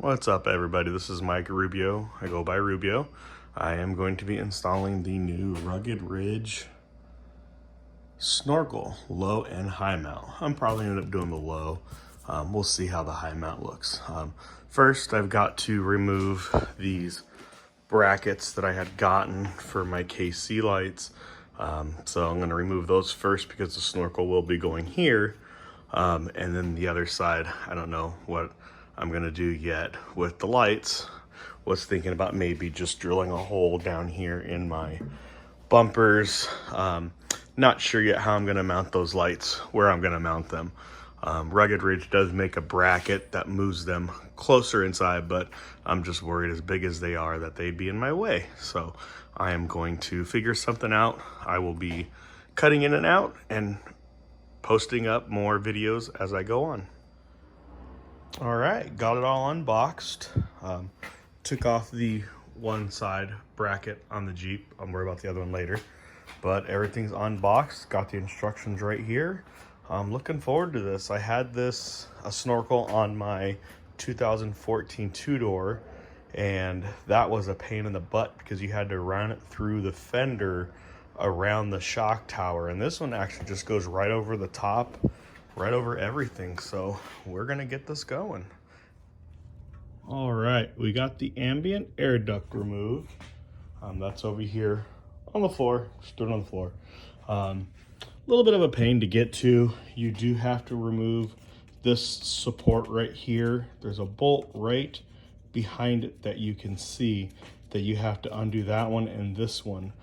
What's up, everybody? This is Mike Rubio. I go by Rubio. I am going to be installing the new Rugged Ridge Snorkel low and high mount. I'm probably going to end up doing the low. We'll see how the high mount looks. First, I've got to remove these brackets that I had gotten for my KC lights. So I'm going to remove those first because the snorkel will be going here. And then the other side, I don't know what I'm gonna do yet with the lights. Was thinking about maybe just drilling a hole down here in my bumpers. Not sure yet how I'm gonna mount those lights, where I'm gonna mount them. Rugged Ridge does make a bracket that moves them closer inside, but I'm just worried, as big as they are, that they'd be in my way. So I am going to figure something out. I will be cutting in and out and posting up more videos as I go on. All right, got it all unboxed. Took off the one side bracket on the Jeep. I'll worry about the other one later. But everything's unboxed. Got the instructions right here. I'm looking forward to this. I had a snorkel on my 2014 two-door, and that was a pain in the butt because you had to run it through the fender around the shock tower. And this one actually just goes right over the top, right over everything. So we're gonna get this going. All right, we got the ambient air duct removed. That's over here on the floor, stood on the floor. A little bit of a pain to get to. You do have to remove this support right here. There's a bolt right behind it that you can see that you have to undo, that one and this one.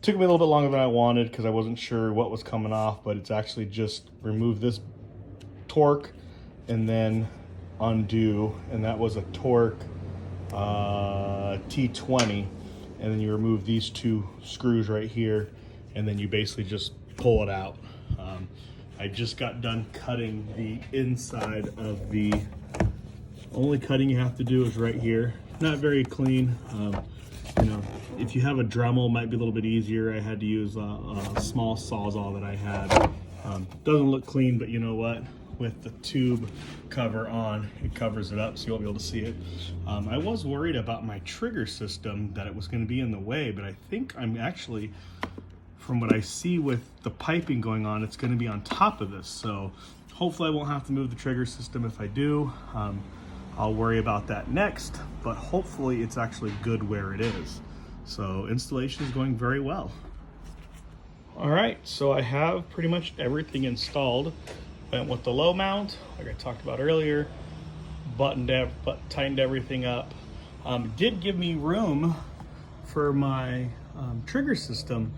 Took me a little bit longer than I wanted because I wasn't sure what was coming off, but it's actually just remove this torque and then undo, and that was a torque T20, and then you remove these two screws right here, and then you basically just pull it out. I just got done cutting the inside of the, only cutting you have to do is right here. Not very clean. You know, if you have a Dremel, it might be a little bit easier. I had to use a small Sawzall that I had. Doesn't look clean, but you know what? With the tube cover on, it covers it up so you'll be able to see it. I was worried about my trigger system, that it was going to be in the way, but I think I'm actually, from what I see with the piping going on, it's going to be on top of this. So hopefully I won't have to move the trigger system. If I do, I'll worry about that next, but hopefully it's actually good where it is. So installation is going very well. All right, so I have pretty much everything installed. Went with the low mount, like I talked about earlier, tightened everything up. Did give me room for my trigger system.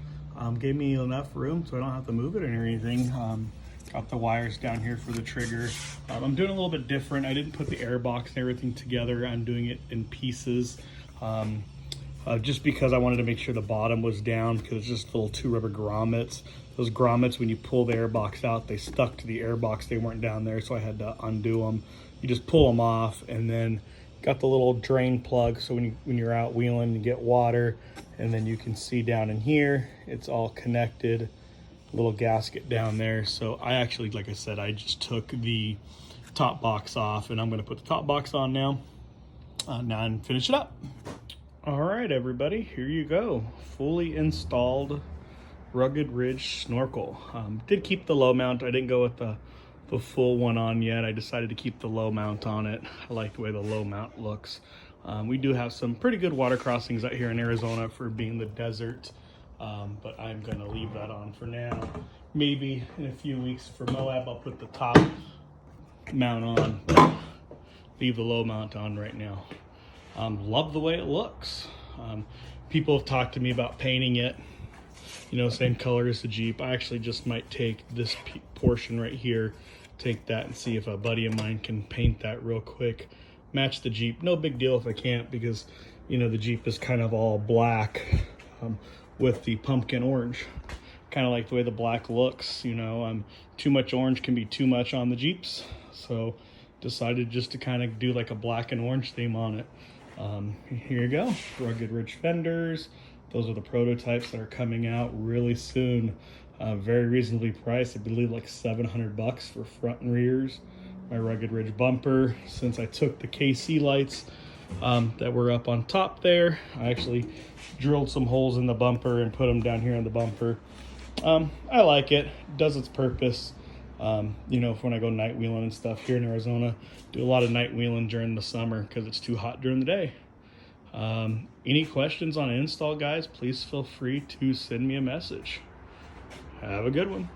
Gave me enough room so I don't have to move it or anything. Got the wires down here for the trigger. I'm doing a little bit different. I didn't put the air box and everything together. I'm doing it in pieces. Just because I wanted to make sure the bottom was down, because it's just little two rubber grommets. Those grommets, when you pull the air box out, they stuck to the air box. They weren't down there, so I had to undo them. You just pull them off, and then got the little drain plug, so when you're out wheeling, you get water, and then you can see down in here, it's all connected. Little gasket down there. So I actually, like I said, I just took the top box off, and I'm going to put the top box on now and finish it up. All right, everybody, here you go. Fully installed Rugged Ridge Snorkel. Did keep the low mount. I didn't go with the full one on yet. I decided to keep the low mount on it. I like the way the low mount looks. We do have some pretty good water crossings out here in Arizona for being the desert. But I'm going to leave that on for now. Maybe in a few weeks for Moab, I'll put the top mount on, but leave the low mount on right now. Love the way it looks. People have talked to me about painting it, you know, same color as the Jeep. I actually just might take this portion right here, take that and see if a buddy of mine can paint that real quick. Match the Jeep. No big deal if I can't, because, you know, the Jeep is kind of all black. With the pumpkin orange, kind of like the way the black looks, you know. Too much orange can be too much on the Jeeps, so decided just to kind of do like a black and orange theme on it. Here you go, Rugged Ridge fenders. Those are the prototypes that are coming out really soon. Very reasonably priced. I believe like $700 for front and rears. my Rugged Ridge bumper. Since I took the KC lights that were up on top there, I actually drilled some holes in the bumper and put them down here on the bumper. I like it, does its purpose. You know, when I go night wheeling and stuff here in Arizona, do a lot of night wheeling during the summer because it's too hot during the day. Any questions on install, guys, please feel free to send me a message. Have a good one.